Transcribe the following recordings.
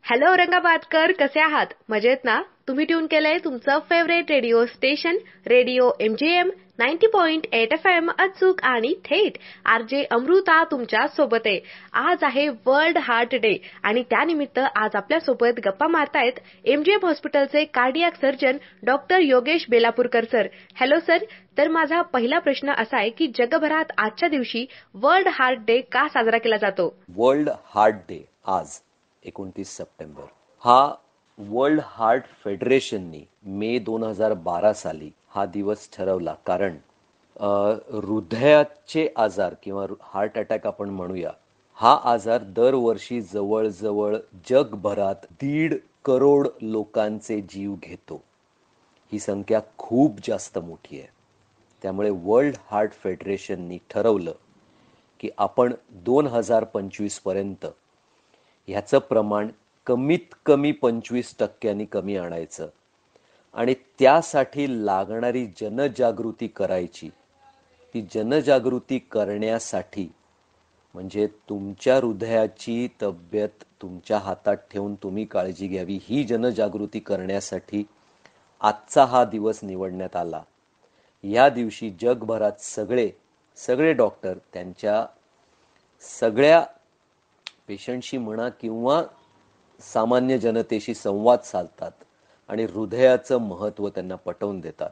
Hello Aurangabadkar, कसे आहात? मजेत ना? तुम्ही ट्यून केलंय तुमचं favourite radio station radio MGM 90.8 FM अचूक आणि थेट. आरजे अमृता तुमच्या सोबत आहे. आज आहे वर्ल्ड हार्ट डे आणि त्यानिमित्त आज आपल्या सोबत गप्पा मारतायत MGM हॉस्पिटलचे cardiac surgeon doctor Yogesh Belapurkar sir. Hello sir. तर माझा पहिला प्रश्न असा आहे की जगभरात आजच्या दिवशी वर्ल्ड हार्ट डे का साजरा केला जातो? वर्ल्ड हार्ट डे आज 29 सप्टेंबर हा वर्ल्ड हार्ट फेडरेशननी मे 2012 साली हा दिवस ठरवला. कारण हृदयाचे आजार किंवा हार्ट अटॅक आपण म्हणूया, हा आजार दरवर्षी जवळजवळ जगभरात 1.5 करोड लोकांचे जीव घेतो. ही संख्या खूप जास्त मोठी आहे. त्यामुळे वर्ल्ड हार्ट फेडरेशननी ठरवलं की आपण 2025 पर्यंत ह्याचं प्रमाण कमीत कमी 25% कमी आणायचं आणि त्यासाठी लागणारी जनजागृती करायची. ती जनजागृती करण्यासाठी म्हणजे तुमच्या हृदयाची तब्येत तुमच्या हातात ठेवून तुम्ही काळजी घ्यावी, ही जनजागृती करण्यासाठी आजचा हा दिवस निवडण्यात आला. या दिवशी जगभरात सगळे डॉक्टर त्यांच्या सगळ्या पेशंटशी म्हणा किंवा सामान्य जनतेशी संवाद साधतात आणि हृदयाचं महत्त्व त्यांना पटवून देतात.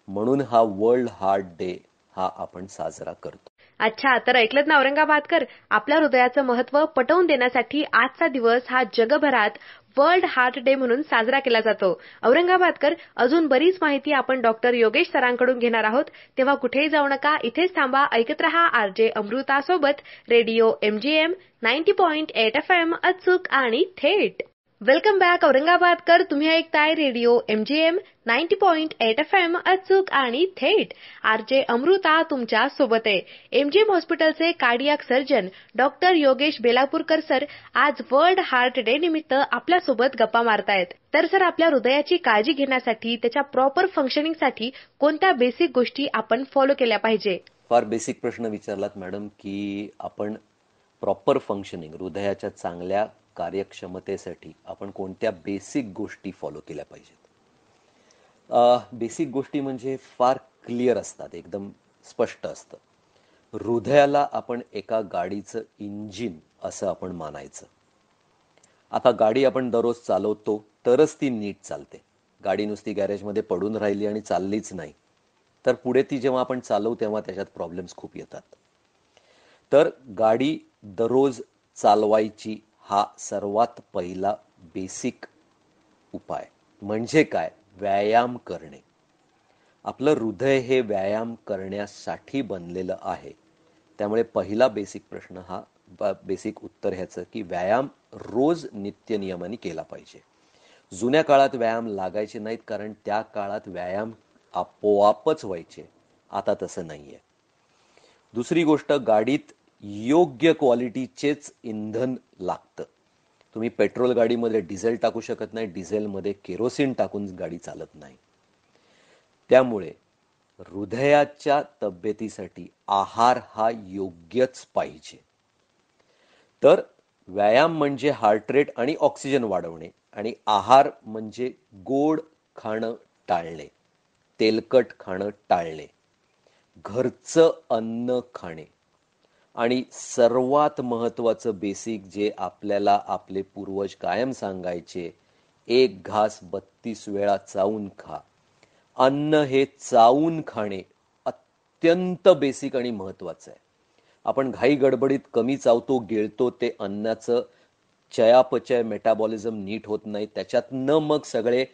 म्हणून हा वर्ल्ड हार्ट डे हा आपण साजरा करतो. अच्छा, तर ऐकलत ना औरंगाबादकर, आपल्या हृदयाचं महत्त्व पटवून देण्यासाठी आजचा दिवस हा जगभरात वर्ल्ड हार्ट डे म्हणून साजरा केला जातो. औरंगाबादकर, अजून बरीच माहिती आपण डॉक्टर योगेश सरांकडून घेणार आहोत. तेव्हा कुठेही जाऊ नका, इथेच थांबा. ऐकत रहा आरजे अमृता सोबत रेडिओ MGM 90.8 FM अचूक आणि थेट. Welcome back Aurangabadkar. तुम्ही ऐकताय रेडिओ MGM 90.8 FM अचूक आणि थेट. आरजे अमृता तुमच्या सोबत आहे. MGM हॉस्पिटलचे cardiac surgeon doctor Yogesh Belapurkar sir आज वर्ल्ड हार्ट डे निमित्त आपल्या सोबत गप्पा मारतायत. तर सर, आपल्या हृदयाची काळजी घेण्यासाठी, त्याच्या प्रॉपर फंक्शनिंगसाठी कोणत्या बेसिक गोष्टी आपण फॉलो केल्या पाहिजे? फार बेसिक प्रश्न विचारलात मॅडम, की आपण प्रॉपर फंक्शनिंग हृदयाच्या चांगल्या कार्यक्षमतेसाठी आपण कोणत्या बेसिक गोष्टी फॉलो केल्या पाहिजेत. बेसिक गोष्टी म्हणजे फार क्लिअर असतात, एकदम स्पष्ट असतं. हृदयाला आपण एका गाडीचं इंजिन असं आपण मानायचं. आता गाडी आपण दररोज चालवतो तरच ती नीट चालते. गाडी नुसती गॅरेजमध्ये पडून राहिली आणि चाललीच नाही तर पुढे ती जेव्हा आपण चालवू तेव्हा त्याच्यात प्रॉब्लेम्स खूप येतात. तर गाडी दररोज चालवायची हा सर्वात पहिला बेसिक उपाय. म्हणजे काय? व्यायाम करणे. आपलं हृदय हे व्यायाम करण्यासाठी बनलेलं आहे. त्यामुळे पहिला बेसिक प्रश्न हा बेसिक उत्तर ह्याचं की व्यायाम रोज नित्यनियमाने केला पाहिजे. जुन्या काळात व्यायाम लागायचे नाहीत कारण त्या काळात व्यायाम आपोआपच व्हायचे. आता तसं नाहीये. दुसरी गोष्ट, गाडीत योग्य क्वालिटीचेच इंधन लागतं. तुम्ही पेट्रोल गाडीमध्ये डिझेल टाकू शकत नाही, डिझेलमध्ये केरोसिन टाकून गाडी चालत नाही. त्यामुळे हृदयाच्या तब्येतीसाठी आहार हा योग्यच पाहिजे. तर व्यायाम म्हणजे हार्ट रेट आणि ऑक्सिजन वाढवणे आणि आहार म्हणजे गोड खाणं टाळणे, तेलकट खाणं टाळणे, घरचं अन्न खाणे आणि सर्वात महत्वाचं बेसिक जे आपल्याला आपले पूर्वज कायम सांगायचे, 1 घास 32 वेळा चावून खा. अन्न हे चावून खाणे अत्यंत बेसिक आणि महत्वाचं आहे. आपण घाई गडबडीत कमी चावतो, गिळतो, ते अन्नाचं चयापचय मेटाबॉलिझम नीट होत नाही. त्याच्यातनं मग सगळे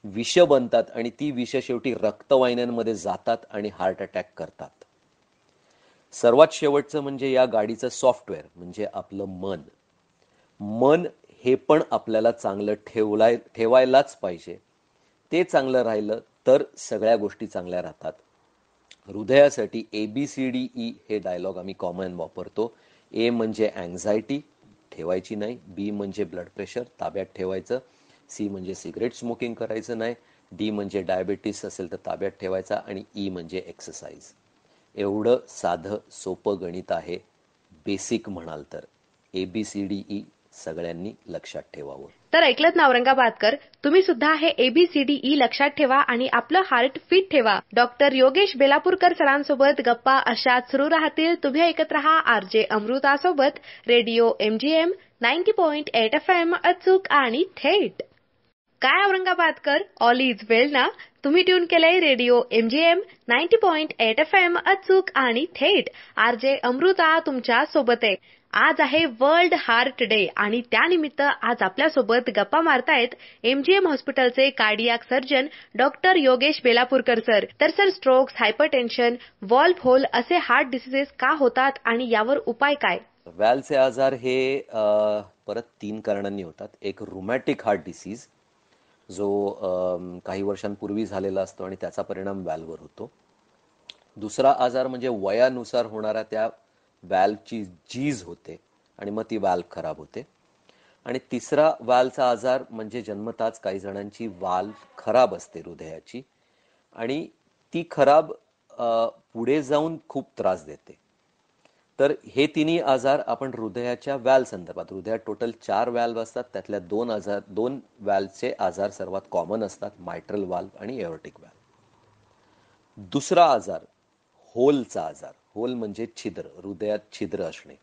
विष बनतात आणि ती विष शेवटी रक्तवाहिन्यांमध्ये जातात आणि हार्ट अटॅक करतात. सर्वात शेवटचं म्हणजे या गाडीचं सॉफ्टवेअर म्हणजे आपलं मन. मन हे पण आपल्याला चांगलं ठेवायलाच पाहिजे. ते चांगलं राहिलं तर सगळ्या गोष्टी चांगल्या राहतात. हृदयासाठी ABCDE हे डायलॉग आम्ही कॉमन वापरतो. A म्हणजे अँझायटी, ठेवायची नाही. B म्हणजे ब्लड प्रेशर, ताब्यात ठेवायचं. C म्हणजे सिगरेट स्मोकिंग करायचं नाही. D म्हणजे डायबिटीस असेल तर ताब्यात ठेवायचा आणि E म्हणजे एक्सरसाइज. एवढं साधं सोपं गणित आहे बेसिक म्हणाल तर. ABCDE सगळ्यांनी लक्षात ठेवावं. तर ऐकलत ना औरंगाबादकर, तुम्ही सुद्धा हे ABCDE लक्षात ठेवा आणि आपलं हार्ट फिट ठेवा. डॉक्टर योगेश बेलापूरकर सरांसोबत गप्पा अशाच सुरू राहतील. तुम्ही ऐकत रहा RJ अमृतासोबत रेडिओ MGM 90.8 FM अचूक आणि थेट. काय औरंगाबादकर, ऑल इज वेल ना? तुम्ही ट्यून केलंय रेडिओ MGM 90.8 FM अचूक आणि थेट. RJ अमृता तुमच्या सोबत आहे. आज आहे वर्ल्ड हार्ट डे आणि त्यानिमित्त आज आपल्यासोबत गप्पा मारतायत MGM हॉस्पिटलचे cardiac surgeon doctor Yogesh Belapurkar sir. तर sir, strokes, hypertension, valve hole असे हार्ट डिसीजेस का होतात आणि यावर उपाय काय? व्हॅल्वचे आजार हे परत 3 कारणांनी होतात. एक रुमॅटिक हार्ट डिसीज जो काही वर्षांपूर्वी झालेला असतो आणि त्याचा परिणाम व्हॅल्ववर होतो. दुसरा आजार म्हणजे वयानुसार होणारा त्या व्हॅल्वची झीज होते आणि मग ती व्हॅल्व खराब होते. आणि तिसरा व्हॅल्वचा आजार म्हणजे जन्मताच काही जणांची व्हॅल्व खराब असते हृदयाची आणि ती खराब पुढे जाऊन खूप त्रास देते. तर हे तिन्ही आजार आपण हृदयाच्या व्हॅल्व संदर्भात, हृदयात टोटल 4 व्हॅल्व असतात, त्यातल्या 2 व्हॅल्वचे आजार सर्वात कॉमन असतात, मायट्रल व्हॅल्व आणि एओर्टिक व्हॅल्व. दुसरा आजार होलचा आजार. होल म्हणजे छिद्र, हृदयात छिद्र असणे.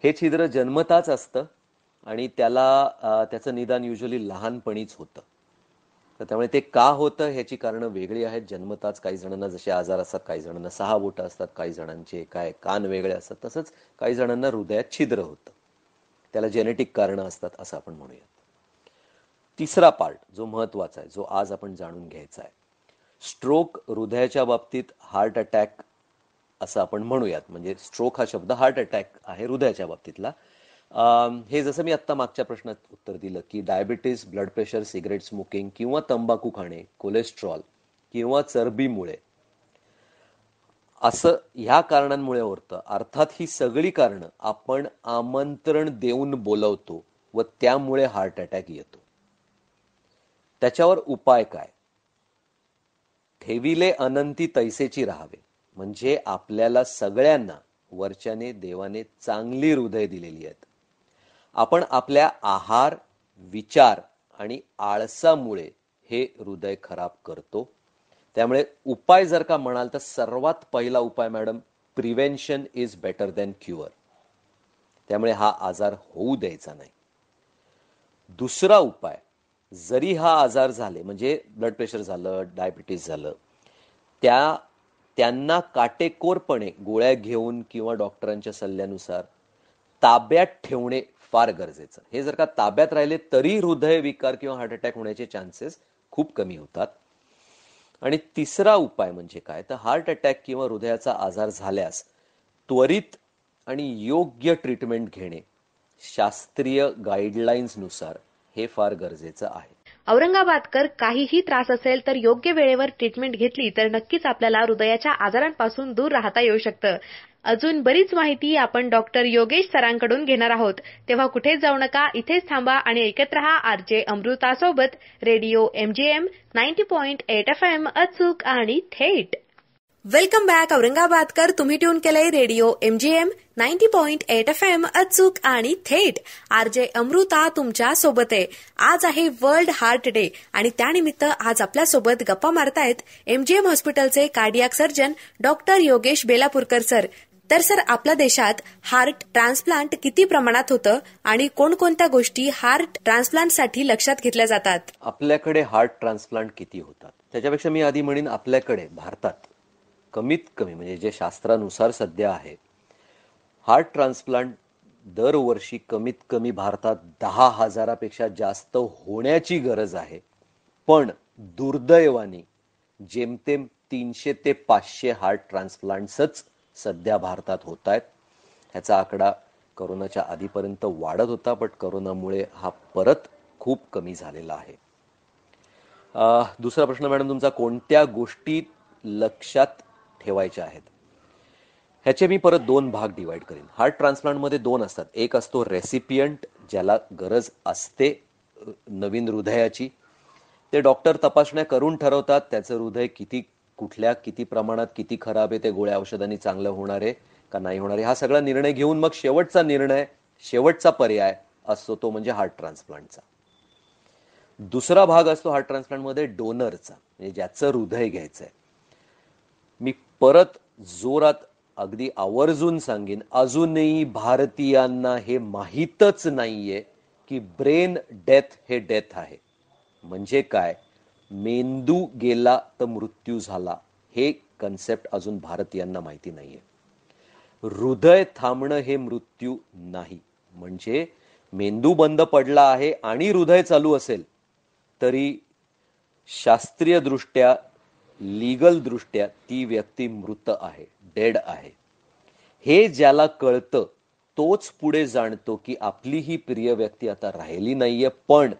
हे छिद्र जन्मताच असतं आणि त्याचं निदान युजली लहानपणीच होतं. तर त्यामुळे ते का होतं ह्याची कारणं वेगळी आहेत. जन्मताच काही जणांना जसे आजार असतात, काही जणांना 6 बोटं असतात, काही जणांचे कान वेगळे असतात, तसंच काही जणांना हृदयात छिद्र होतं. त्याला जेनेटिक कारणं असतात असं आपण म्हणूयात. तिसरा पार्ट जो महत्वाचा आहे, जो आज आपण जाणून घ्यायचा आहे, स्ट्रोक हृदयाच्या बाबतीत हार्ट अटॅक असं आपण म्हणूयात. म्हणजे स्ट्रोक हा शब्द हार्ट अटॅक आहे हृदयाच्या बाबतीतला. हे जसं मी आत्ता मागच्या प्रश्नात उत्तर दिलं की diabetes, blood pressure, cigarette smoking किंवा तंबाखू खाणे, कोलेस्ट्रॉल किंवा चरबीमुळे असं ह्या कारणांमुळे होतं. अर्थात ही सगळी कारणं आपण आमंत्रण देऊन बोलवतो व त्यामुळे हार्ट अटॅक येतो. त्याच्यावर उपाय काय? ठेविले अनंती तैसेची राहावे. म्हणजे आपल्याला सगळ्यांना वरच्याने देवाने चांगली हृदय दिलेली आहेत. आपण आपल्या आहार, विचार आणि आळसामुळे हे हृदय खराब करतो. त्यामुळे उपाय जर का म्हणाल तर सर्वात पहिला उपाय madam, prevention is better than cure. त्यामुळे हा आजार होऊ द्यायचा नाही. दुसरा उपाय, जरी हा आजार झाले म्हणजे ब्लड प्रेशर झालं, डायबिटीस झालं, त्यांना काटेकोरपणे गोळ्या घेऊन किंवा डॉक्टरांच्या सल्ल्यानुसार ताब्यात ठेवणे फार गरजेचं. हे जर का ताब्यात राहिले तरी हृदय विकार किंवा हार्ट अटॅक होण्याचे चान्सेस खूप कमी होतात. आणि तिसरा उपाय म्हणजे काय, तर हार्ट अटॅक किंवा हृदयाचा आजार झाल्यास त्वरित आणि योग्य ट्रीटमेंट घेणे शास्त्रीय गाईडलाईन्सनुसार हे फार गरजेचं आहे. औरंगाबादकर, काहीही त्रास असेल तर योग्य वेळेवर ट्रीटमेंट घेतली तर नक्कीच आपल्याला हृदयाच्या आजारांपासून दूर राहता येऊ शकतं. अजून बरीच माहिती आपण डॉक्टर योगेश सरांकडून घेणार आहोत. तेव्हा कुठेच जाऊ नका, इथेच थांबा आणि ऐकत रहा RJ अमृतासोबत रेडिओ MGM 90.8 FM अचूक आणि थेट. वेलकम बॅक औरंगाबादकर, तुम्ही ट्यून केलंय रेडिओ MGM 90.8 FM अचूक आणि थेट. RJ अमृता तुमच्या सोबत आहे. आज आहे वर्ल्ड हार्ट डे आणि त्यानिमित्त आज आपल्यासोबत गप्पा मारतायत MGM हॉस्पिटलचे cardiac surgeon doctor Yogesh Belapurkar sir. तर सर, आपल्या देशात हार्ट ट्रान्सप्लांट किती प्रमाणात होतं आणि कोणकोणत्या गोष्टी हार्ट ट्रान्सप्लांटसाठी लक्षात घेतल्या जातात? आपल्याकडे हार्ट ट्रान्सप्लांट किती होतात त्याच्यापेक्षा मी आधी म्हणेन आपल्याकडे भारतात कमीत कमी म्हणजे जे शास्त्रानुसार सध्या आहे, हार्ट ट्रान्सप्लांट दरवर्षी कमीत कमी भारतात 10,000पेक्षा जास्त होण्याची गरज आहे. पण दुर्दैवाने जेमतेम 300 ते 500 हार्ट ट्रान्सप्लांट्सच सध्या भारतात होत आहेत. ह्याचा आकडा कोरोनाच्या आधीपर्यंत वाढत होता, पण कोरोनामुळे हा परत खूप कमी झालेला आहे. दुसरा प्रश्न मॅडम तुमचा, कोणत्या गोष्टी लक्षात ठेवायच्या आहेत? ह्याचे मी परत 2 भाग डिवाइड करेन. हार्ट ट्रान्सप्लांटमध्ये 2 असतात. एक असतो रेसिपियंट, ज्याला गरज असते नवीन हृदयाची. ते डॉक्टर तपासण्या करून ठरवतात त्याचं हृदय किती प्रमाणात किती खराब आहे, ते गोळ्या औषधांनी चांगलं होणार आहे का नाही होणार आहे, हा सगळा निर्णय घेऊन मग शेवटचा पर्याय असतो तो म्हणजे हार्ट ट्रान्सप्लांटचा. दुसरा भाग असतो हार्ट ट्रान्सप्लांटमध्ये डोनरचा, म्हणजे ज्याचं हृदय घ्यायचंय. मी परत जोरात अगदी आवर्जून सांगेन, अजूनही भारतीयांना हे माहीतच नाहीये की ब्रेन डेथ हे डेथ आहे. म्हणजे काय, मेंदू गेला तर मृत्यू झाला, हे कन्सेप्ट अजून भारतीयांना माहिती नाहीये. हृदय थांबणं हे मृत्यू नाही. म्हणजे मेंदू बंद पडला आहे आणि हृदय चालू असेल तरी शास्त्रीय दृष्ट्या, लीगल दृष्ट्या ती व्यक्ती मृत आहे, डेड आहे. हे ज्याला कळतं तोच पुढे जाणतो की आपली ही प्रिय व्यक्ती आता राहिली नाहीये, पण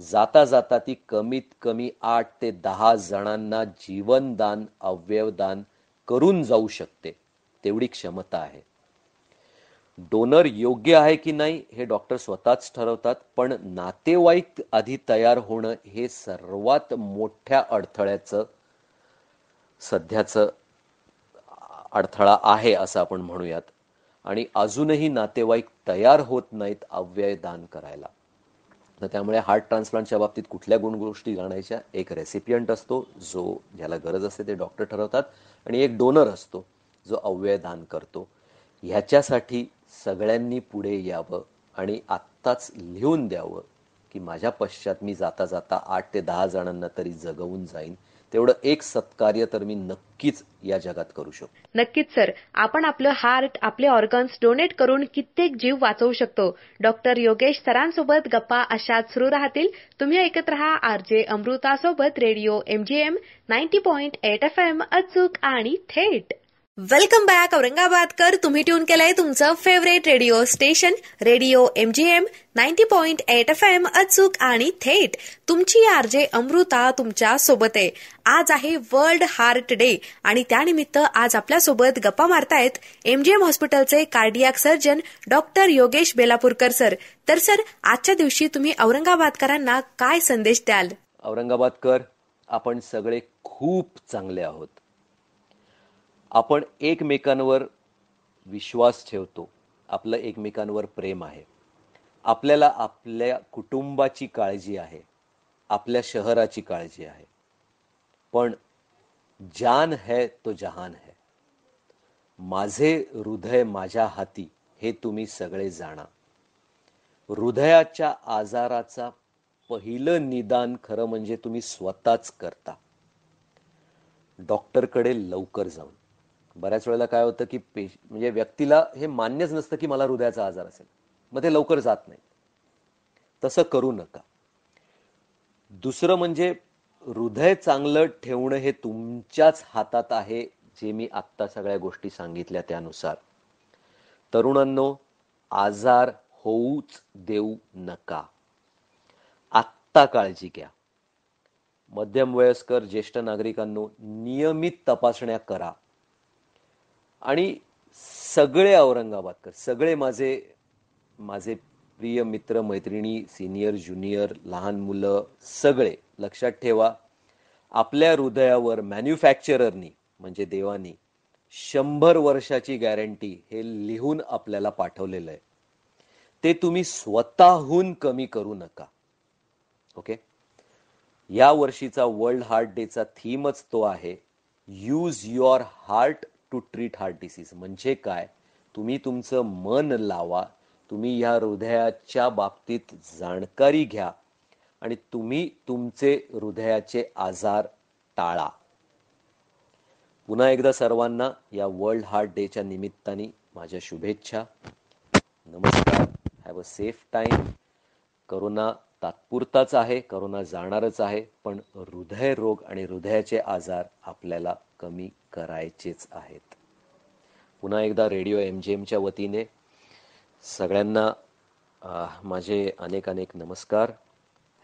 जाता जाता ती कमीत कमी 8 ते 10 जणांना जीवनदान, अवयवदान करून जाऊ शकते, तेवढी क्षमता आहे. डोनर योग्य आहे की नाही हे डॉक्टर स्वतःच ठरवतात, पण नातेवाईक आधी तयार होणं हे सर्वात मोठ्या अडथळ्याचं सध्याचं अडथळा आहे असं आपण म्हणूयात. आणि अजूनही नातेवाईक तयार होत नाहीत अवयव दान करायला. तर त्यामुळे हार्ट ट्रान्सप्लांटच्या बाबतीत कुठल्या गोष्टी जाणायच्या, एक रेसिपियंट असतो जो ज्याला गरज असते ते डॉक्टर ठरवतात, आणि एक डोनर असतो जो अवयव दान करतो. ह्याच्यासाठी सगळ्यांनी पुढे यावं आणि आत्ताच लिहून द्यावं की माझ्या पश्चात मी जाता जाता 8 ते 10 जणांना तरी जगवून जाईन. तेवढं एक सत्कार्य तर मी नक्कीच या जगात करू शकतो. नक्कीच सर, आपण आपलं हार्ट, आपले ऑर्गन्स डोनेट करून कित्येक जीव वाचवू शकतो. डॉक्टर योगेश सरांसोबत गप्पा अशाच सुरू राहतील. तुम्ही ऐकत रहा RJ अमृतासोबत रेडिओ MGM 90.8 FM, अचूक आणि थेट. Welcome back Aurangabadkar. तुम्ही ट्यून केलंय तुमचं favourite radio station radio MGM 90.8 FM, अचूक आणि थेट. तुमची RJ अमृता तुमच्या सोबत आहे. आज आहे वर्ल्ड हार्ट डे आणि त्यानिमित्त आज आपल्यासोबत गप्पा मारतायत MGM हॉस्पिटलचे cardiac surgeon doctor Yogesh Belapurkar sir. तर सर, आजच्या दिवशी तुम्ही औरंगाबादकरांना काय संदेश द्याल? औरंगाबादकर, आपण सगळे खूप चांगले आहोत. आपण एकमेकांवर विश्वास ठेवतो, आपलं एकमेकांवर प्रेम आहे. आपल्याला आपल्या कुटुंबाची काळजी आहे, आपल्या शहराची काळजी आहे. पण जान है तो जहान है. माझे हृदय माझ्या हाती हे तुम्ही सगळे जाणा. हृदयाच्या आजाराचा पहिलं निदान खरं म्हणजे तुम्ही स्वतःच करता. डॉक्टरकडे लवकर जाऊन. बऱ्याच वेळेला काय होतं की म्हणजे व्यक्तीला हे मान्यच नसतं की मला हृदयाचा आजार असेल, मग ते लवकर जात नाही. तसं करू नका. दुसरं म्हणजे हृदय चांगलं ठेवणं हे तुमच्याच हातात आहे, जे मी आत्ता सगळ्या गोष्टी सांगितल्या त्यानुसार. तरुणांनो, आजार होऊच देऊ नका. आत्ता काळजी घ्या. मध्यम वयस्कर, ज्येष्ठ नागरिकांनो, नियमित तपासण्या करा. आणि सगळे औरंगाबादकर, सगळे माझे माझे प्रिय मित्र मैत्रिणी, सिनियर ज्युनियर, लहान मुलं, सगळे लक्षात ठेवा, आपल्या हृदयावर मॅन्युफॅक्चररनी म्हणजे देवानी 100 वर्षाची गॅरंटी हे लिहून आपल्याला पाठवलेलं आहे. ते तुम्ही स्वतःहून कमी करू नका. ओके. या वर्षीचा वर्ल्ड हार्ट डेचा थीमच तो आहे, use your heart to treat heart disease. म्हणजे काय, तुम्ही तुमचं मन लावा, तुम्ही या हृदयाच्या बाबतीत जाणकारी घ्या आणि तुम्ही तुमचे हृदयाचे आजार टाळा. पुन्हा एकदा सर्वांना या वर्ल्ड हार्ट डेच्या निमित्ताने माझ्या शुभेच्छा. नमस्कार. Have a safe time. Corona तात्पुरताच आहे, करोना जाणारच आहे, पण हृदयरोग आणि हृदयाचे आजार आपल्याला कमी करायचेच आहेत. पुन्हा एकदा रेडिओ MGMच्या वतीने सगळ्यांना माझे अनेक अनेक नमस्कार.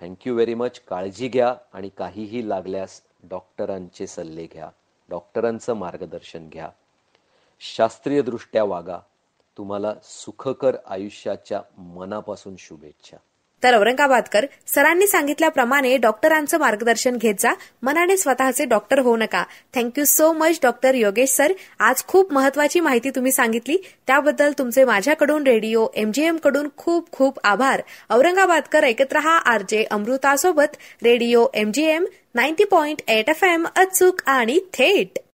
Thank you very much. काळजी घ्या आणि काहीही लागल्यास डॉक्टरांचे सल्ले घ्या, डॉक्टरांचं मार्गदर्शन घ्या, शास्त्रीय दृष्ट्या वागा. तुम्हाला सुखकर आयुष्याच्या मनापासून शुभेच्छा. तर औरंगाबादकर, सरांनी सांगितल्याप्रमाणे डॉक्टरांचं मार्गदर्शन घेत जा, मनाने स्वतःचे डॉक्टर होऊ नका. Thank you so much doctor Yogesh sir. आज खूप महत्वाची माहिती तुम्ही सांगितली, त्याबद्दल तुमचे माझ्याकडून, रेडिओ MGM कडून खूप खूप आभार. औरंगाबादकर, ऐकत रहा RJ अमृतासोबत रेडिओ MGM 90.8 FM, अचूक आणि थेट.